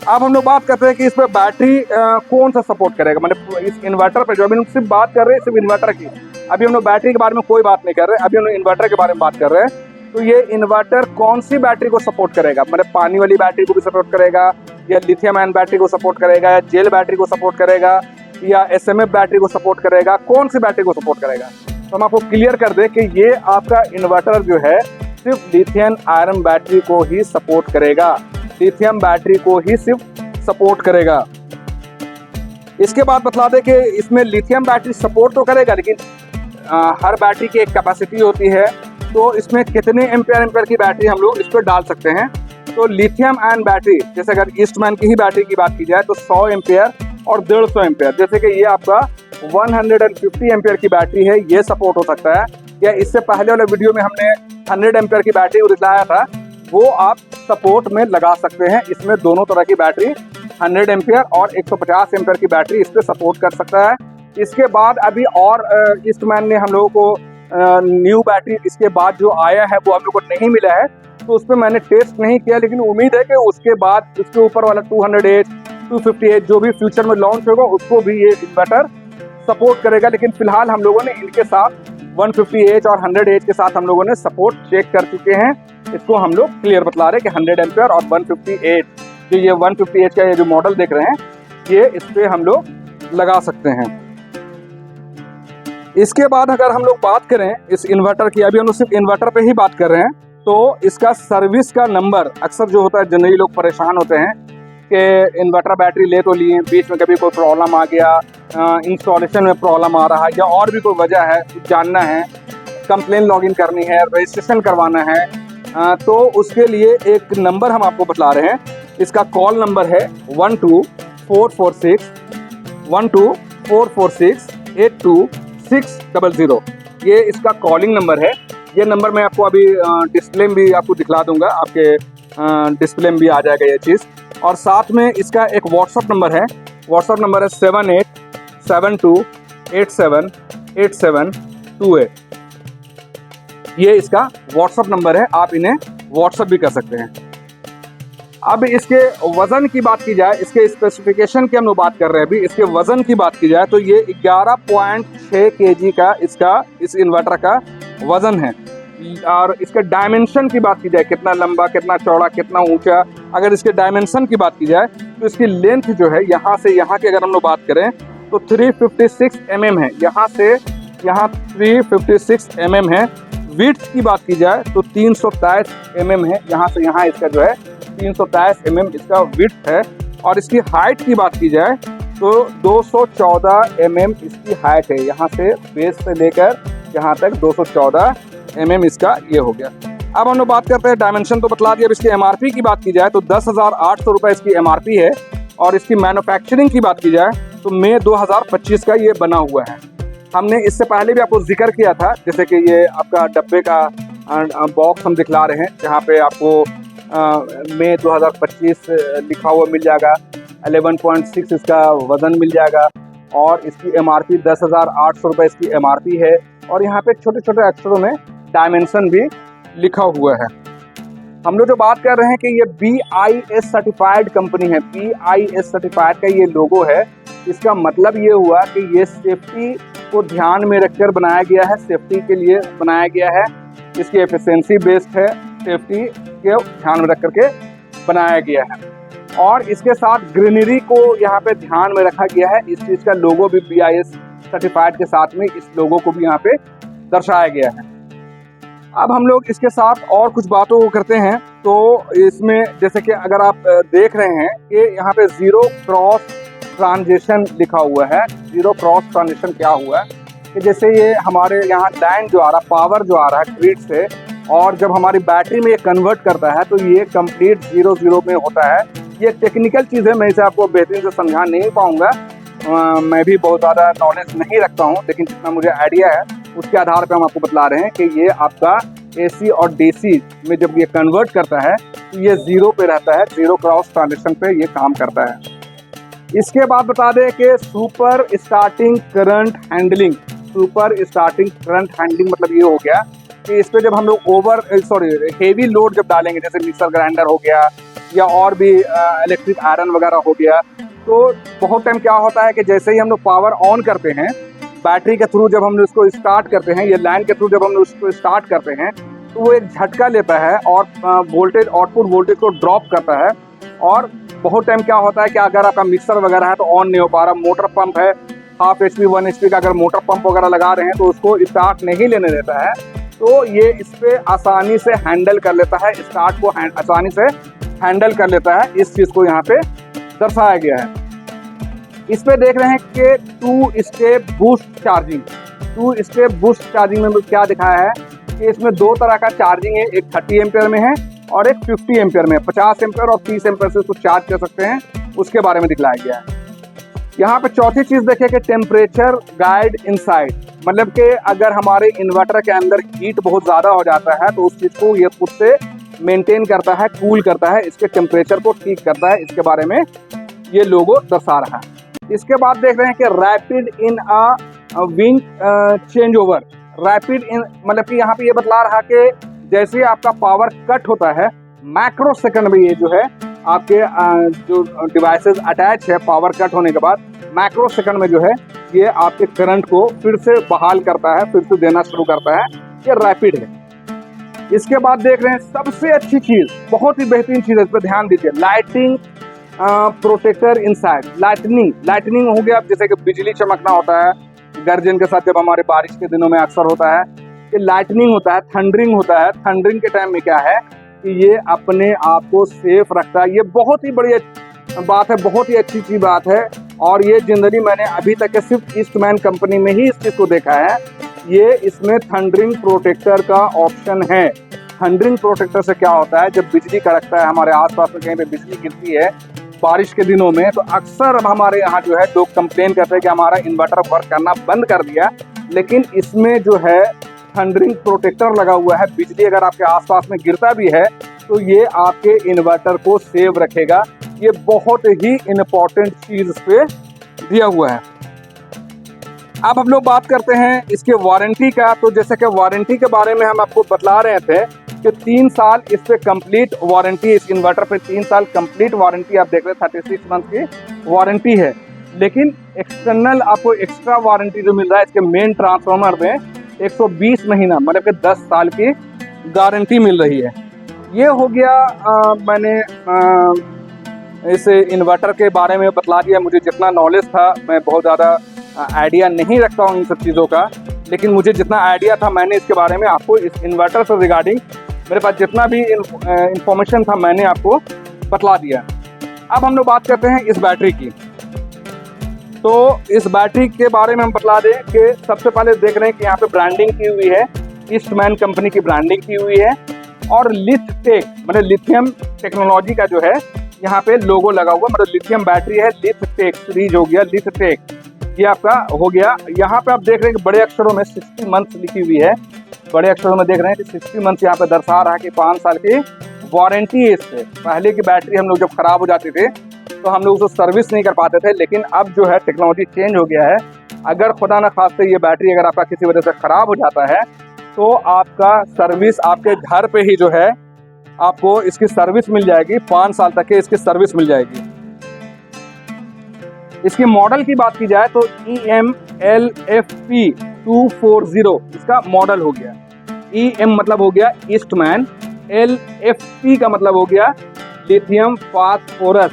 अब हम लोग बात करते हैं कि इस पर बैटरी कौन सा सपोर्ट करेगा। मतलब इस इन्वर्टर पर जो अभी हम सिर्फ बात कर रहे हैं सिर्फ इन्वर्टर की, अभी हम लोग बैटरी के बारे में कोई बात नहीं कर रहे, अभी हम लोग इन्वर्टर के बारे में बात कर रहे हैं। तो ये इन्वर्टर कौन सी बैटरी को सपोर्ट करेगा, मतलब पानी वाली बैटरी को भी सपोर्ट करेगा, या लिथियम आयन बैटरी को सपोर्ट करेगा, या जेल बैटरी को सपोर्ट करेगा, या SMF बैटरी को सपोर्ट करेगा, कौन सी बैटरी को सपोर्ट करेगा। तो हम आपको क्लियर कर दें कि ये आपका इन्वर्टर जो है सिर्फ लिथियम आयरन बैटरी को ही सपोर्ट करेगा, लिथियम बैटरी को ही सिर्फ सपोर्ट करेगा। इसके बाद बतला दें कि इसमें लिथियम बैटरी सपोर्ट तो करेगा, लेकिन हर बैटरी की एक कैपेसिटी होती है। तो इसमें कितने एम्पियर की बैटरी हम लोग इस पर डाल सकते हैं। तो लिथियम आयन बैटरी, जैसे अगर ईस्टमैन की ही बैटरी की बात की जाए तो 100 एम्पियर और 150 एम्पियर, जैसे कि ये आपका 150 एम्पियर की बैटरी है, ये सपोर्ट हो सकता है। या इससे पहले वाले वीडियो में हमने 100 एम्पियर की बैटरी को दिखाया था, वो आप सपोर्ट में लगा सकते हैं। इसमें दोनों तरह की बैटरी 100 एम्पियर और 150 एम्पियर की बैटरी इस पर सपोर्ट कर सकता है। इसके बाद अभी और ईस्टमैन ने हम लोगों को न्यू बैटरी इसके बाद जो आया है वो हम लोग को नहीं मिला है, तो उस पर मैंने टेस्ट नहीं किया, लेकिन उम्मीद है कि उसके बाद उसके ऊपर वाला 200H 250H जो भी फ्यूचर में लॉन्च होगा उसको भी ये इन्वर्टर सपोर्ट करेगा। लेकिन फिलहाल हम लोगों ने इनके साथ 150H और 100H के साथ हम लोगों ने सपोर्ट चेक कर चुके हैं। इसको हम लोग क्लियर बतला रहे हैं कि 100 एम्पियर और 150H, जो ये 150H का ये जो मॉडल देख रहे हैं, ये इस पर हम लोग लगा सकते हैं। इसके बाद अगर हम लोग बात करें इस इन्वर्टर की, अभी हम लोग सिर्फ इन्वर्टर पे ही बात कर रहे हैं, तो इसका सर्विस का नंबर अक्सर जो होता है, जनरली लोग परेशान होते हैं कि इन्वर्टर बैटरी ले तो लिए, बीच में कभी कोई प्रॉब्लम आ गया, इंस्टॉलेशन में प्रॉब्लम आ रहा है या और भी कोई वजह है, जानना है, कंप्लेन लॉगिन करनी है, रजिस्ट्रेशन करवाना है, तो उसके लिए एक नंबर हम आपको बतला रहे हैं। इसका कॉल नंबर है 12446 ये इसका कॉलिंग नंबर है। ये नंबर मैं आपको अभी डिस्प्ले में भी आपको दिखला दूंगा, आपके डिस्प्ले में भी आ जाएगा ये चीज़। और साथ में इसका एक व्हाट्सअप नंबर है, व्हाट्सअप नंबर है 7872878728। ये इसका व्हाट्सअप नंबर है, आप इन्हें व्हाट्सअप भी कर सकते हैं। अब इसके वज़न की बात की जाए, इसके स्पेसिफिकेशन की हम लोग बात कर रहे हैं अभी, इसके वज़न की बात की जाए तो ये 11.6 kg का इस इन्वर्टर का वज़न है। और इसके डायमेंशन की बात की जाए, कितना लंबा, कितना चौड़ा, कितना ऊंचा, अगर इसके डायमेंशन की बात की जाए तो इसकी लेंथ जो है यहाँ से यहाँ की अगर हम लोग बात करें तो 356 mm है, यहाँ से यहाँ 356 mm है। विड्थ की बात की जाए तो 323 mm है, यहाँ से यहाँ इसका जो है 323 mm इसका विड्थ है। और इसकी हाइट की बात की जाए तो 214 mm इसकी हाइट है, यहाँ से बेस से लेकर यहाँ तक 214 mm इसका ये हो गया। अब हम लोग बात करते हैं, डायमेंशन तो बतला दिया। अब इसकी MRP की बात की जाए तो 10,800 रुपये इसकी MRP है। और इसकी मैन्युफैक्चरिंग की बात की जाए तो मई 2025 का ये बना हुआ है। हमने इससे पहले भी आपको जिक्र किया था, जैसे कि ये आपका डब्बे का बॉक्स हम दिखला रहे हैं, जहाँ पे आपको मई 2025 लिखा हुआ मिल जाएगा, 11.6 इसका वज़न मिल जाएगा और इसकी MRP 10,800 रुपये इसकी MRP है। और यहाँ पे छोटे छोटे अक्षरों में डायमेंशन भी लिखा हुआ है। हम लोग जो बात कर रहे हैं कि ये BIS सर्टिफाइड कंपनी है, BIS सर्टिफाइड का ये लोगो है। इसका मतलब ये हुआ कि ये सेफ्टी को ध्यान में रखकर बनाया गया है, सेफ्टी के लिए बनाया गया है। इसकी एफिशिएंसी बेस्ड है, सेफ्टी के ध्यान में रख करके बनाया गया है। और इसके साथ ग्रीनरी को यहाँ पे ध्यान में रखा गया है। इस चीज़ का लोगो भी BIS सर्टिफाइड के साथ में इस लोगो को भी यहाँ पे दर्शाया गया है। अब हम लोग इसके साथ और कुछ बातों को करते हैं। तो इसमें जैसे कि अगर आप देख रहे हैं कि यहाँ पे ज़ीरो क्रॉस ट्रांजिशन लिखा हुआ है। ज़ीरो क्रॉस ट्रांजिशन क्या हुआ है कि जैसे ये हमारे यहाँ लाइन जो आ रहा है, पावर जो आ रहा है ग्रिड से, और जब हमारी बैटरी में ये कन्वर्ट करता है तो ये कंप्लीट 0-0 में होता है। ये टेक्निकल चीज़ है, मैं इसे आपको बेहतरीन से समझा नहीं पाऊँगा, मैं भी बहुत ज़्यादा नॉलेज नहीं रखता हूँ, लेकिन जितना मुझे आइडिया है उसके आधार पर हम आपको बतला रहे हैं कि ये आपका AC और DC में जब ये कन्वर्ट करता है तो ये 0 पे रहता है, ज़ीरो क्रॉस ट्रांजिशन पे ये काम करता है। इसके बाद बता दें कि super starting current handling, super starting current handling मतलब ये हो गया कि इस पर जब हम लोग हेवी लोड जब डालेंगे, जैसे मिक्सर ग्राइंडर हो गया या और भी इलेक्ट्रिक आयरन वगैरह हो गया, तो बहुत टाइम क्या होता है कि जैसे ही हम लोग पावर ऑन करते हैं बैटरी के थ्रू, जब हम लोग इसको स्टार्ट करते हैं, ये लाइन के थ्रू जब हम लोग इसको स्टार्ट करते हैं तो वो एक झटका लेता है और वोल्टेज, आउटपुट वोल्टेज को ड्रॉप करता है। और बहुत टाइम क्या होता है कि अगर आपका मिक्सर वगैरह है तो ऑन नहीं हो पा रहा, मोटर पंप है 1/2 HP 1 HP का, अगर मोटर पंप वगैरह लगा रहे हैं तो उसको स्टार्ट नहीं लेने देता है, तो ये इस पर आसानी से हैंडल कर लेता है, स्टार्ट को आसानी से हैंडल कर लेता है। इस चीज़ को यहाँ पे दर्शाया गया है। इस पे देख रहे हैं कि 2 step boost charging, 2 step boost charging में क्या दिखाया है कि इसमें 2 तरह का चार्जिंग है, एक 30 एम्पियर में है और एक 50 एम्पियर में, 50 एम्पियर और 30 एम्पियर से इसको चार्ज कर सकते हैं, उसके बारे में दिखलाया गया है। यहाँ पे चौथी चीज़ देखिए कि टेम्परेचर गाइड इनसाइड, मतलब कि अगर हमारे इन्वर्टर के अंदर हीट बहुत ज़्यादा हो जाता है तो उस चीज़ को ये खुद से मेंटेन करता है, कूल करता है, इसके टेम्परेचर को ठीक करता है, इसके बारे में ये लोगो दर्शा रहा है। इसके बाद देख रहे हैं कि रैपिड इन विंग चेंज ओवर, रैपिड मतलब कि यहाँ पे ये बतला रहा कि जैसे ही आपका पावर कट होता है माइक्रो सेकंड में ये जो है आपके जो डिवाइसेस अटैच है पावर कट होने के बाद माइक्रो सेकंड में जो है ये आपके करंट को फिर से बहाल करता है, फिर से देना शुरू करता है। ये रैपिड है। इसके बाद देख रहे हैं सबसे अच्छी चीज, बहुत ही बेहतरीन चीज है, इस पर ध्यान दीजिए, लाइटिंग प्रोटेक्टर इनसाइड। लाइटनिंग हो गया, जैसे कि बिजली चमकना होता है गर्जन के साथ, जब हमारे बारिश के दिनों में अक्सर होता है कि लाइटनिंग होता है, थंडरिंग होता है। थंडरिंग के टाइम में क्या है कि ये अपने आप को सेफ रखता है। ये बहुत ही बड़ी बात है, बहुत ही अच्छी सी बात है। और ये जनरली मैंने अभी तक के सिर्फ ईस्टमैन कंपनी में ही इस चीज़ को देखा है। ये इसमें थंडरिंग प्रोटेक्टर का ऑप्शन है। थंडरिंग प्रोटेक्टर से क्या होता है, जब बिजली कड़कता है हमारे आसपास में कहीं पे बिजली गिरती है बारिश के दिनों में, तो अक्सर हमारे यहाँ जो है लोग कंप्लेन करते हैं कि हमारा इन्वर्टर वर्क करना बंद कर दिया। लेकिन इसमें जो है थंडरिंग प्रोटेक्टर लगा हुआ है। बिजली अगर आपके आसपास में गिरता भी है तो ये आपके इन्वर्टर को सेव रखेगा। ये बहुत ही इम्पोर्टेंट चीज इस पे दिया हुआ है। अब हम लोग बात करते हैं इसके वारंटी का। तो जैसे कि वारंटी के बारे में हम आपको बतला रहे थे कि 3 साल इस पे कंप्लीट वारंटी, इस इन्वर्टर पे 3 साल कंप्लीट वारंटी आप देख रहे हैं, 36 मंथ की वारंटी है। लेकिन एक्सटर्नल आपको एक्स्ट्रा वारंटी जो मिल रहा है इसके मेन ट्रांसफार्मर में 120 महीना मतलब कि 10 साल की गारंटी मिल रही है। ये हो गया मैंने इस इन्वर्टर के बारे में बतला दिया। मुझे जितना नॉलेज था, मैं बहुत ज़्यादा आइडिया नहीं रखता हूँ इन सब चीज़ों का, लेकिन मुझे जितना आइडिया था मैंने इसके बारे में आपको इस इन्वर्टर से रिगार्डिंग मेरे पास जितना भी इंफॉर्मेशन था मैंने आपको बतला दिया। अब हम लोग बात करते हैं इस बैटरी की। तो इस बैटरी के बारे में हम बतला दें कि सबसे पहले देख रहे हैं कि यहाँ पे ब्रांडिंग की हुई है, ईस्टमैन कंपनी की ब्रांडिंग की हुई है। और लिथटेक मतलब लिथियम टेक्नोलॉजी का जो है यहाँ पे लोगो लगा हुआ, मतलब लिथियम बैटरी है, लिथटेक सीरीज हो गया, लिथटेक ये आपका हो गया। यहाँ पे आप देख रहे हैं कि बड़े अक्षरों में 60 मंथ्स लिखी हुई है। बड़े अक्षरों में देख रहे हैं कि 60 मंथ्स यहाँ पे दर्शा रहा है कि 5 साल की वारंटी है इस पे। पहले की बैटरी हम लोग जब खराब हो जाती थे तो हम लोग उसको सर्विस नहीं कर पाते थे, लेकिन अब जो है टेक्नोलॉजी चेंज हो गया है। अगर खुदा न खास्ते ये बैटरी अगर आपका किसी वजह से खराब हो जाता है तो आपका सर्विस आपके घर पे ही जो है आपको इसकी सर्विस मिल जाएगी। 5 साल तक की इसकी सर्विस मिल जाएगी। इसके मॉडल की बात की जाए तो EMLFP 240 इसका मॉडल हो गया। EM मतलब हो गया ईस्टमैन, LFP का मतलब हो गया लिथियम फास्फोरस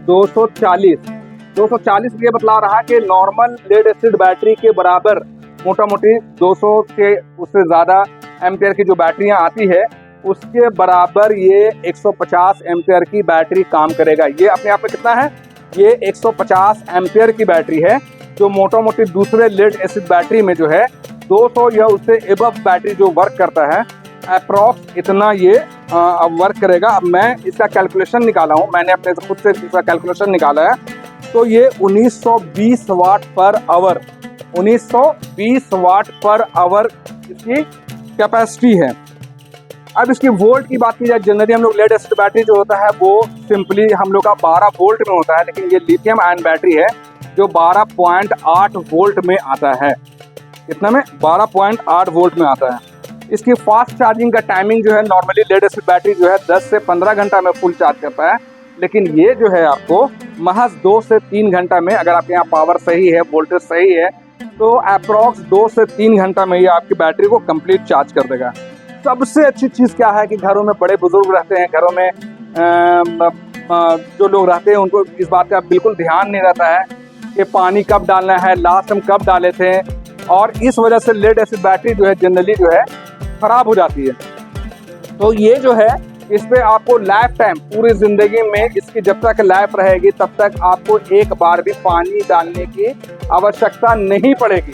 240 ये बतला रहा कि नॉर्मल लेड एसिड बैटरी के बराबर मोटा मोटी 200 के उससे ज़्यादा एम्पेयर की जो बैटरियां आती है उसके बराबर ये 150 एम्पेयर की बैटरी काम करेगा। ये अपने आप में कितना है, ये 150 एम्पेयर की बैटरी है, जो मोटा मोटी दूसरे लेड एसिड बैटरी में जो है 200 या उससे एबव बैटरी जो वर्क करता है अप्रॉक्स इतना ये वर्क करेगा। अब मैं इसका कैलकुलेशन निकाला हूँ, मैंने अपने खुद से इसका कैलकुलेशन निकाला है। तो ये 1920 वाट पर आवर, 1920 वाट पर आवर इसकी कैपेसिटी है। अब इसकी वोल्ट की बात की जाए, जनरली हम लोग लेड एसिड बैटरी जो होता है वो सिंपली हम लोग का 12 वोल्ट में होता है, लेकिन ये लिथियम आयन बैटरी है जो 12.8 वोल्ट में आता है। कितना में? 12.8 वोल्ट में आता है। इसकी फास्ट चार्जिंग का टाइमिंग जो है, नॉर्मली लेड एसिड बैटरी जो है 10 से 15 घंटा में फुल चार्ज करता है, लेकिन ये जो है आपको महज 2 से 3 घंटा में, अगर आपके यहाँ पावर सही है, वोल्टेज सही है, तो अप्रॉक्स 2 से 3 घंटा में ये आपकी बैटरी को कंप्लीट चार्ज कर देगा। सबसे अच्छी चीज़ क्या है कि घरों में बड़े बुजुर्ग रहते हैं, घरों में जो लोग रहते हैं उनको इस बात का बिल्कुल ध्यान नहीं रहता है कि पानी कब डालना है, लास्ट हम कब डाले थे, और इस वजह से लेड एसिड बैटरी जो है जनरली जो है ख़राब हो जाती है। तो ये जो है इस पे आपको लाइफ टाइम, पूरी ज़िंदगी में इसकी जब तक लाइफ रहेगी तब तक आपको एक बार भी पानी डालने की आवश्यकता नहीं पड़ेगी।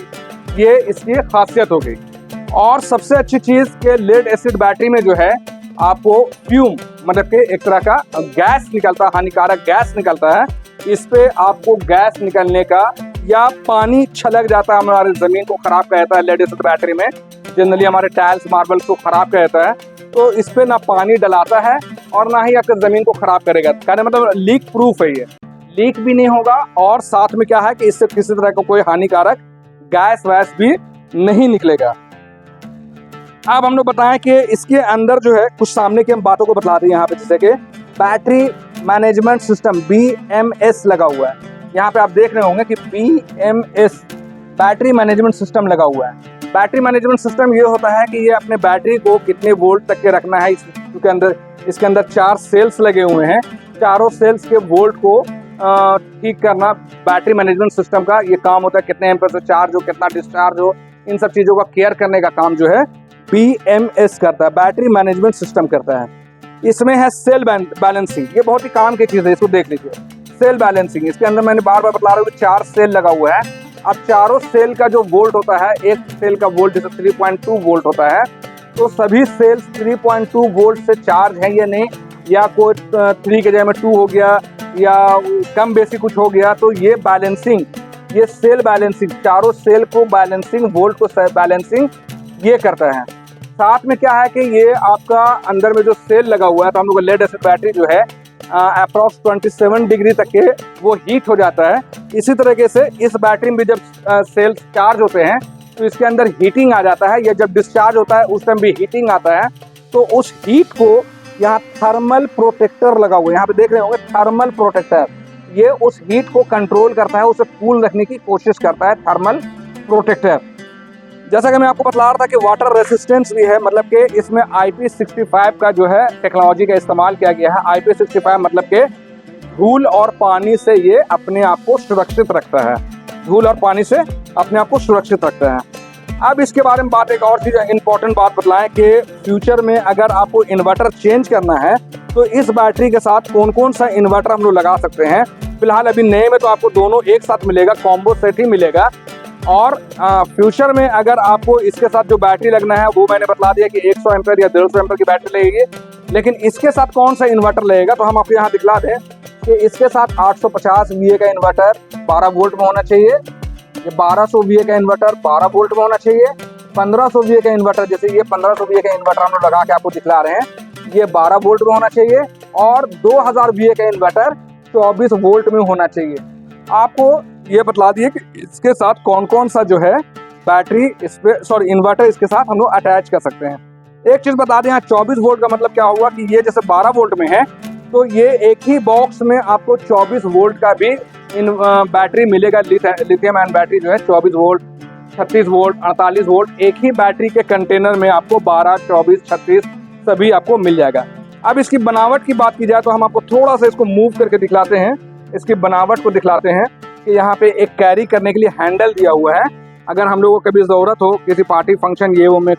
ये इसकी खासियत हो गई। और सबसे अच्छी चीज़ के लेड एसिड बैटरी में जो है आपको फ्यूम मतलब कि एक तरह का गैस निकलता है, हानिकारक गैस निकलता है। इस पे आपको गैस निकलने का या पानी छलक जाता है, हमारे ज़मीन को ख़राब कर देता है। लेड एसिड बैटरी में जनरली हमारे टाइल्स मार्बल को ख़राब कर देता है, तो इस पे ना पानी डलाता है और ना ही आपके ज़मीन को ख़राब करेगा। कहने मतलब लीक प्रूफ है, ये लीक भी नहीं होगा। और साथ में क्या है कि इससे किसी तरह का कोई हानिकारक गैस वैस भी नहीं निकलेगा। अब हम लोग बताएं कि इसके अंदर जो है कुछ सामने की हम बातों को बता दें यहाँ पे, जैसे कि बैटरी मैनेजमेंट सिस्टम BMS लगा हुआ है। यहाँ पे आप देख रहे होंगे कि BMS बैटरी मैनेजमेंट सिस्टम लगा हुआ है। बैटरी मैनेजमेंट सिस्टम ये होता है कि ये अपने बैटरी को कितने वोल्ट तक के रखना है। इसके अंदर 4 सेल्स लगे हुए हैं। चारों सेल्स के वोल्ट को ठीक करना बैटरी मैनेजमेंट सिस्टम का ये काम होता है। कितने एम्पर से चार्ज हो, कितना डिस्चार्ज हो, इन सब चीज़ों का केयर करने का काम जो है BMS करता है, बैटरी मैनेजमेंट सिस्टम करता है। इसमें है सेल बैलेंसिंग, ये बहुत ही काम की चीज़ है, इसको देख लीजिए। सेल बैलेंसिंग, इसके अंदर मैंने बार बार बता रहा हूँ कि 4 सेल लगा हुआ है। अब चारों सेल का जो वोल्ट होता है, एक सेल का वोल्ट जैसे 3.2 वोल्ट होता है, तो सभी सेल्स 3.2 वोल्ट से चार्ज है या नहीं, या कोई 3 के जगह में 2 हो गया या कम बेसी कुछ हो गया, तो ये बैलेंसिंग, ये सेल बैलेंसिंग, चारों सेल को बैलेंसिंग, वोल्ट को बैलेंसिंग ये करता है। साथ में क्या है कि ये आपका अंदर में जो सेल लगा हुआ है, तो हम लोग लेड एसिड बैटरी जो है अप्रॉक्स 27 डिग्री तक के वो हीट हो जाता है। इसी तरीके से इस बैटरी में भी जब सेल्स चार्ज होते हैं तो इसके अंदर हीटिंग आ जाता है, या जब डिस्चार्ज होता है उस टाइम भी हीटिंग आता है। तो उस हीट को यहाँ थर्मल प्रोटेक्टर लगा हुआ है, यहाँ पे देख रहे होंगे थर्मल प्रोटेक्टर, ये उस हीट को कंट्रोल करता है, उसे कूल रखने की कोशिश करता है थर्मल प्रोटेक्टर। जैसा कि मैं आपको बता रहा था कि वाटर रेसिस्टेंस भी है, मतलब कि इसमें IP65 का जो है टेक्नोलॉजी का इस्तेमाल किया गया है। IP65 मतलब कि धूल और पानी से ये अपने आप को सुरक्षित रखता है, धूल और पानी से अपने आप को सुरक्षित रखता है। अब इसके बारे में बात, एक और चीज़ इंपॉर्टेंट बात बतलाएं कि फ्यूचर में अगर आपको इन्वर्टर चेंज करना है तो इस बैटरी के साथ कौन कौन सा इन्वर्टर हम लोग लगा सकते हैं। फिलहाल अभी नए में तो आपको दोनों एक साथ मिलेगा, कॉम्बो सेट ही मिलेगा। और फ्यूचर में अगर आपको इसके साथ जो बैटरी लगना है वो मैंने बता दिया कि 100 एम्पीयर या 150 एम्पीयर की बैटरी लगेगी। लेकिन इसके साथ कौन सा इन्वर्टर लगेगा, तो हम आपको यहाँ दिखला दें कि इसके साथ 850 VA का इन्वर्टर 12 वोल्ट में होना चाहिए, ये 1200 VA का इन्वर्टर 12 वोल्ट में होना चाहिए, 1500 VA का इन्वर्टर, जैसे ये 1500 VA का इन्वर्टर हम लोग लगा के आपको दिखला रहे हैं, ये 12 वोल्ट में होना चाहिए, और 2000 VA का इन्वर्टर 24 वोल्ट में होना चाहिए। आपको ये बतला दिए कि इसके साथ कौन कौन सा जो है बैटरी इन्वर्टर इसके साथ हम लोग अटैच कर सकते हैं। एक चीज़ बता दें, यहाँ 24 वोल्ट का मतलब क्या हुआ कि ये जैसे 12 वोल्ट में है तो ये एक ही बॉक्स में आपको 24 वोल्ट का भी बैटरी मिलेगा। लिथियम आयन बैटरी जो है 24 वोल्ट, 36 वोल्ट, 48 वोल्ट, एक ही बैटरी के कंटेनर में आपको 12, 24, 36 सभी आपको मिल जाएगा। अब इसकी बनावट की बात की जाए तो हम आपको थोड़ा सा इसको मूव करके दिखलाते हैं, इसकी बनावट को दिखलाते हैं कि यहाँ पे एक कैरी करने के लिए हैंडल दिया हुआ है। अगर हम लोगों को कभी ज़रूरत हो किसी पार्टी फंक्शन ये वो में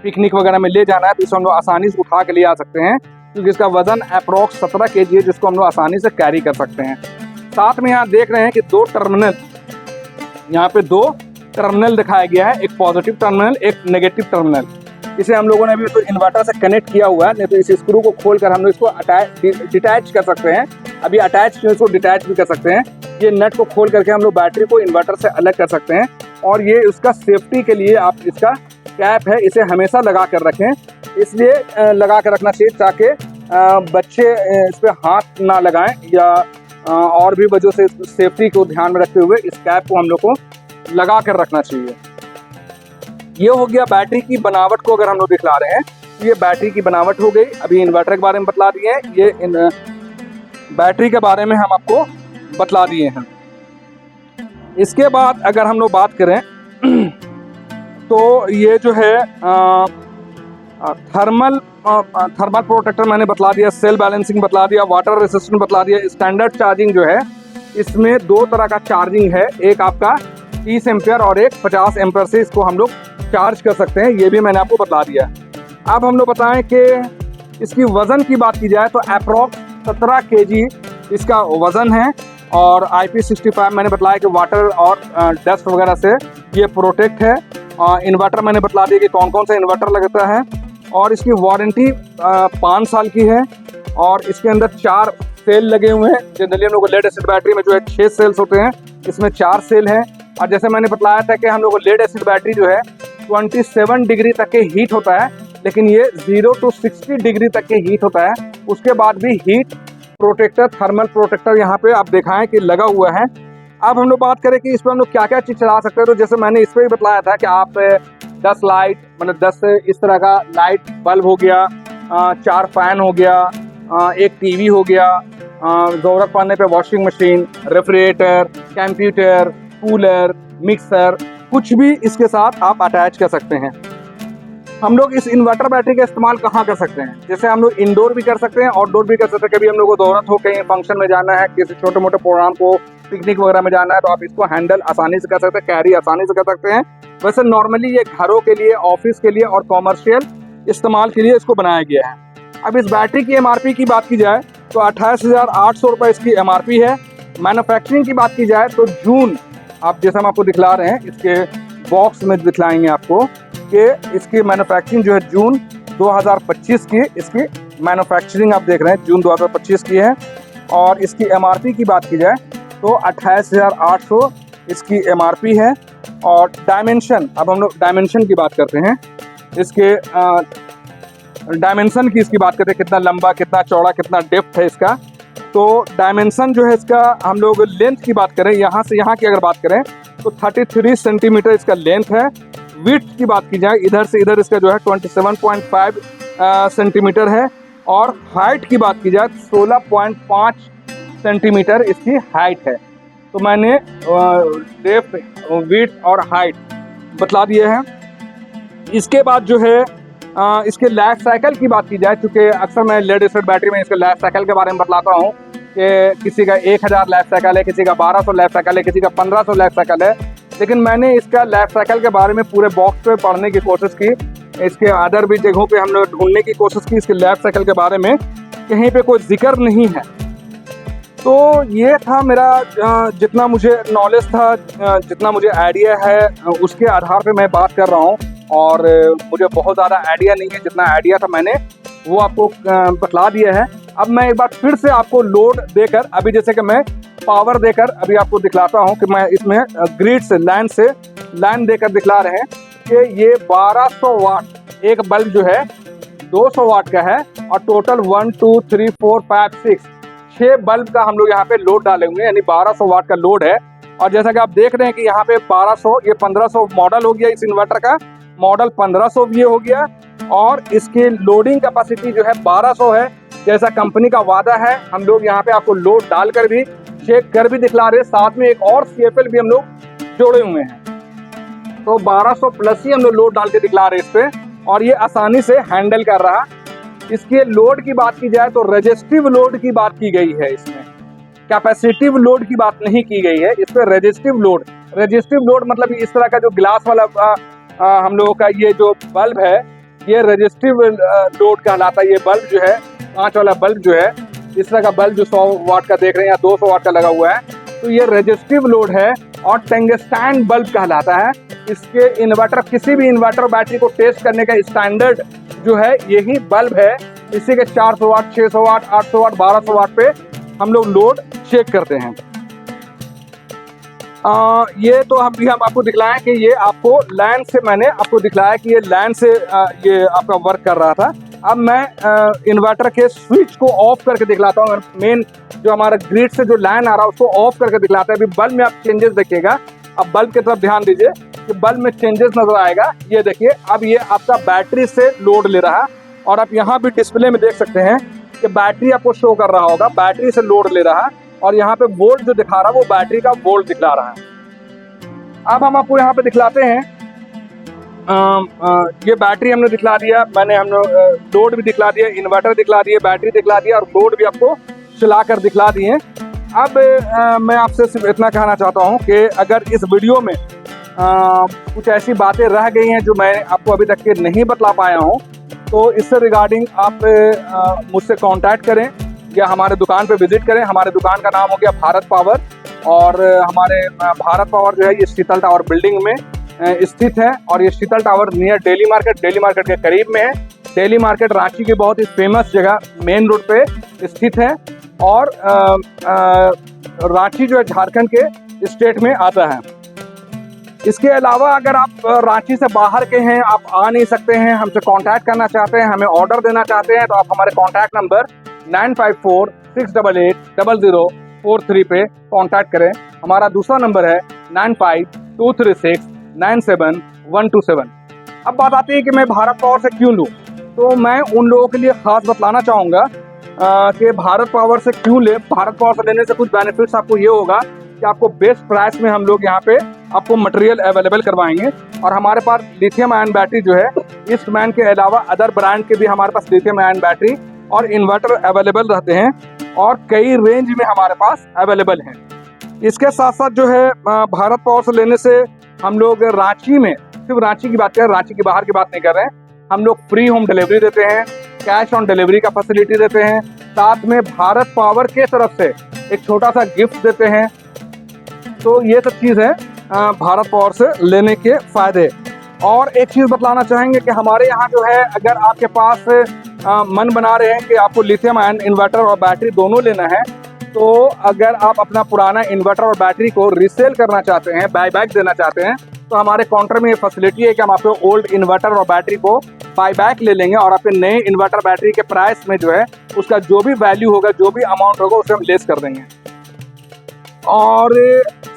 पिकनिक वगैरह में ले जाना है तो इसे हम लोग आसानी से उठा के ले आ सकते हैं, क्योंकि इसका वजन अप्रॉक्स 17 kg है, जिसको हम लोग आसानी से कैरी कर सकते हैं। साथ में यहाँ देख रहे हैं कि 2 टर्मिनल, यहाँ पे 2 टर्मिनल दिखाया गया है, एक पॉजिटिव टर्मिनल, एक नेगेटिव टर्मिनल। इसे हम लोगों ने अभी तो इन्वर्टर से कनेक्ट किया हुआ है, नहीं तो इस स्क्रू को खोलकर हम लोग इसको डिटैच कर सकते हैं। अभी अटैच किए इसको डिटैच भी कर सकते हैं। ये नट को खोल करके हम लोग बैटरी को इन्वर्टर से अलग कर सकते हैं। और ये उसका सेफ्टी के लिए आप इसका कैप है, इसे हमेशा लगा कर रखें, इसलिए लगा कर रखना चाहिए ताकि बच्चे इस पर हाथ ना लगाएं, या और भी वजह से सेफ्टी को ध्यान में रखते हुए इस कैप को हम लोग को लगा कर रखना चाहिए। ये हो गया बैटरी की बनावट को अगर हम लोग दिखला रहे हैं, तो ये बैटरी की बनावट हो गई। अभी इन्वर्टर के बारे में बतला दिए हैं, ये बैटरी के बारे में हम आपको बतला दिए हैं। इसके बाद अगर हम लोग बात करें तो ये जो है थर्मल प्रोटेक्टर मैंने बतला दिया, सेल बैलेंसिंग बतला दिया, वाटर रेसिस्टेंट बतला दिया। स्टैंडर्ड चार्जिंग जो है इसमें 2 तरह का चार्जिंग है, एक आपका 30 एम्पियर और एक 50 एम्पियर से इसको हम लोग चार्ज कर सकते हैं, ये भी मैंने आपको बता दिया। अब हम लोग बताएं कि इसकी वज़न की बात की जाए तो अप्रॉक्स 17 kg इसका वज़न है। और IP65 मैंने बताया कि वाटर और डस्ट वगैरह से ये प्रोटेक्ट है। इन्वर्टर मैंने बतला दिया कि कौन कौन सा इन्वर्टर लगता है, और इसकी वारंटी 5 साल की है। और इसके अंदर 4 सेल लगे हुए हैं। जनरली हम लोग लेड एसिड बैटरी में जो है 6 सेल्स होते हैं, इसमें 4 सेल हैं। और जैसे मैंने बताया था कि हम लोग लेड एसिड बैटरी जो है 27 डिग्री तक के हीट होता है, लेकिन ये 0 to 60 डिग्री तक के हीट होता है। उसके बाद भी हीट प्रोटेक्टर, थर्मल प्रोटेक्टर यहाँ पे आप दिखाएं कि लगा हुआ है। अब हम लोग बात करें कि इस पर हम लोग क्या क्या चीज़ चला सकते हैं, तो जैसे मैंने इस पर भी बताया था कि आप 10 लाइट, मतलब 10 इस तरह का लाइट बल्ब हो गया, 4 फैन हो गया, एक टीवी हो गया, ज़रूरत पड़ने पे washing machine, refrigerator, computer, cooler, mixer, कुछ भी इसके साथ आप अटैच कर सकते हैं। हम लोग इस इन्वर्टर बैटरी का इस्तेमाल कहाँ कर सकते हैं? जैसे हम लोग इंडोर भी कर सकते हैं, आउटडोर भी कर सकते हैं। कभी हम लोग को ज़रूरत हो कहीं फंक्शन में जाना है, किसी छोटे मोटे प्रोग्राम को, पिकनिक वगैरह में जाना है, तो आप इसको हैंडल आसानी से कर सकते हैं, कैरी आसानी से कर सकते हैं। वैसे नॉर्मली ये घरों के लिए, ऑफिस के लिए और कॉमर्शियल इस्तेमाल के लिए इसको बनाया गया है। अब इस बैटरी की MRP की बात की जाए तो 28,800 रुपये इसकी MRP है। मैन्युफैक्चरिंग की बात की जाए तो जून, आप जैसा हम आपको दिखला रहे हैं, इसके बॉक्स में दिखलाएंगे आपको कि इसकी मैन्युफैक्चरिंग जो है जून 2025 की, इसकी मैन्युफैक्चरिंग आप देख रहे हैं जून 2025 की है। और इसकी MRP की बात की जाए तो 28,800 इसकी MRP है। और डायमेंशन, अब हम लोग डायमेंशन की बात करते हैं। इसके डायमेंशन की इसकी बात करते हैं, कितना लंबा, कितना चौड़ा, कितना डेप्थ है इसका। तो डायमेंशन जो है इसका, हम लोग लेंथ की बात करें, यहाँ से यहाँ की अगर बात करें तो 33 सेंटीमीटर इसका लेंथ है। विड्थ की बात की जाए, इधर से इधर इसका जो है 27.5 सेंटीमीटर है। और हाइट की बात की जाए 16.5 सेंटीमीटर इसकी हाइट है। तो मैंने डेप्थ, विड्थ और हाइट बतला दिए हैं। इसके बाद जो है इसके लाइफ साइकिल की बात की जाए, चूँकि अक्सर मैं लेड एसिड बैटरी में इसके लाइफ साइकिल के बारे में बतलाता हूँ कि किसी का 1000 लाइफ साइकिल है, किसी का 1200 लाइफ साइकिल है, किसी का 1500 लाइफ साइकिल है। लेकिन मैंने इसका लाइफ साइकिल के बारे में पूरे बॉक्स पे पढ़ने की कोशिश की, इसके अदर भी जगहों पे हम लोग ढूंढने की कोशिश की, इसके लाइफ साइकिल के बारे में कहीं पे कोई जिक्र नहीं है। तो ये था मेरा जितना मुझे नॉलेज था, जितना मुझे आइडिया है, उसके आधार पे मैं बात कर रहा हूँ। और मुझे बहुत ज़्यादा आइडिया नहीं है, जितना आइडिया था मैंने वो आपको बतला दिया है। अब मैं एक बार फिर से आपको लोड देकर, अभी जैसे कि मैं पावर देकर अभी आपको दिखलाता हूं कि मैं इसमें ग्रिड से लाइन देकर दिखला रहे हैं कि ये 1200 वाट एक बल्ब जो है 200 वाट का है। और टोटल 1 2 3 4 5 6 बल्ब का हम लोग यहाँ पे लोड डाले हुए हैं, यानी 1200 वाट का लोड है। और जैसा कि आप देख रहे हैं कि यहाँ पे 1200, ये 1500 मॉडल हो गया, इस इन्वर्टर का मॉडल 1500 ये हो गया। और इसकी लोडिंग कैपेसिटी जो है 1200 है, जैसा कंपनी का वादा है। हम लोग यहाँ पे आपको लोड डालकर भी चेक कर भी दिखला रहे हैं, साथ में एक और CFL भी हम लोग जोड़े हुए हैं। तो 1200 प्लस ही हम लोग लोड डाल के दिखला रहे हैं इस पे, और ये आसानी से हैंडल कर रहा। इसके लोड की बात की जाए तो रजिस्टिव लोड की बात की गई है, इसमें कैपेसिटिव लोड की बात नहीं की गई है। इस पर रजिस्टिव लोड मतलब इस तरह का जो ग्लास वाला हम लोगों का ये जो बल्ब है, ये रजिस्टिव लोड कहलाता है। ये बल्ब जो है, कांच वाला बल्ब जो है, इस तरह का बल्ब जो 100 वाट का देख रहे हैं या 200 वाट का लगा हुआ है, तो ये रजिस्टिव लोड है और टंगस्टन बल्ब कहलाता है। इसके इन्वर्टर, किसी भी इन्वर्टर बैटरी को टेस्ट करने का स्टैंडर्ड जो है यही बल्ब है। इसी के 400 वाट, 600 वाट, 800 वाट, 1200 वाट पे हम लोग लोड चेक करते हैं। ये तो हम आपको दिखलाएं कि ये आपको लाइन से, मैंने आपको दिखलाया कि ये लाइन से ये आपका वर्क कर रहा था। अब मैं इन्वर्टर के स्विच को ऑफ करके दिखलाता हूँ। मेन जो हमारा ग्रिड से जो लाइन आ रहा है उसको ऑफ करके दिखलाता है। अभी बल्ब में आप चेंजेस देखिएगा, अब बल्ब की तरफ ध्यान दीजिए कि बल्ब में चेंजेस नजर आएगा। ये देखिए, अब ये आपका बैटरी से लोड ले रहा है। और आप यहाँ भी डिस्प्ले में देख सकते हैं कि बैटरी आपको शो कर रहा होगा, बैटरी से लोड ले रहा है। और यहाँ पे वोल्ट जो दिखा रहा है वो बैटरी का वोल्ट दिखला रहा है। अब हम आपको यहाँ पे दिखलाते हैं, ये बैटरी हमने दिखला दिया, हम लोड भी दिखला दिया, इन्वर्टर दिखला दिए, बैटरी दिखला दिया और लोड भी आपको चला कर दिखला दिए। अब मैं आपसे सिर्फ इतना कहना चाहता हूँ कि अगर इस वीडियो में कुछ ऐसी बातें रह गई हैं जो मैं आपको अभी तक के नहीं बतला पाया हूँ, तो इससे रिगार्डिंग आप मुझसे कांटेक्ट करें या हमारे दुकान पे विजिट करें। हमारे दुकान का नाम हो गया भारत पावर, और हमारे भारत पावर जो है ये शीतल टावर बिल्डिंग में स्थित है। और ये शीतल टावर नियर डेली मार्केट के करीब में है। डेली मार्केट रांची की बहुत ही फेमस जगह मेन रोड पे स्थित है। और रांची जो है झारखंड के स्टेट में आता है। इसके अलावा अगर आप रांची से बाहर के हैं, आप आ नहीं सकते हैं, हमसे कांटेक्ट करना चाहते हैं, हमें ऑर्डर देना चाहते हैं, तो आप हमारे कांटेक्ट नंबर 9546880043 पे कांटेक्ट करें। हमारा दूसरा नंबर है 9523697127। अब बात आती है कि मैं भारत पावर से क्यों लूँ, तो मैं उन लोगों के लिए खास बतलाना चाहूँगा कि भारत पावर से क्यों ले। भारत पावर से लेने से कुछ बेनिफिट्स आपको ये होगा कि आपको बेस्ट प्राइस में हम लोग यहाँ पे आपको मटेरियल अवेलेबल करवाएंगे। और हमारे पास लिथियम आयन बैटरी जो है, ईस्टमैन के अलावा अदर ब्रांड के भी हमारे पास लिथियम आयन बैटरी और इन्वर्टर अवेलेबल रहते हैं और कई रेंज में हमारे पास अवेलेबल हैं। इसके साथ साथ जो है भारत पावर से लेने से हम लोग रांची में, सिर्फ रांची की बात करें, रांची के बाहर की बात नहीं कर रहे हैं, हम लोग फ्री होम डिलीवरी देते हैं, कैश ऑन डिलीवरी का फैसिलिटी देते हैं, साथ में भारत पावर के तरफ से एक छोटा सा गिफ्ट देते हैं। तो ये सब चीज़ है भारत पावर से लेने के फायदे। और एक चीज़ बतलाना चाहेंगे कि हमारे यहाँ जो है, अगर आपके पास मन बना रहे हैं कि आपको लिथियम आयन इन्वर्टर और बैटरी दोनों लेना है, तो अगर आप अपना पुराना इन्वर्टर और बैटरी को रीसेल करना चाहते हैं, बाय बैक देना चाहते हैं, तो हमारे काउंटर में ये फैसिलिटी है कि हम आपको ओल्ड इन्वर्टर और बैटरी को बाय बैक ले लेंगे और आपके नए इन्वर्टर बैटरी के प्राइस में जो है उसका जो भी वैल्यू होगा, जो भी अमाउंट होगा, उसे हम लेस कर देंगे। और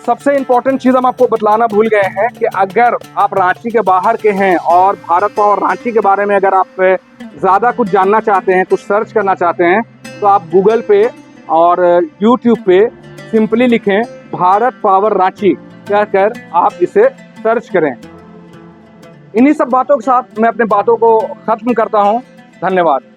सबसे इम्पोर्टेंट चीज़ हम आपको बतलाना भूल गए हैं कि अगर आप रांची के बाहर के हैं और भारत पावर रांची के बारे में अगर आप ज़्यादा कुछ जानना चाहते हैं, कुछ सर्च करना चाहते हैं, तो आप गूगल पे और यूट्यूब पे सिंपली लिखें भारत पावर रांची, कहकर आप इसे सर्च करें। इन्हीं सब बातों के साथ मैं अपने बातों को ख़त्म करता हूं। धन्यवाद।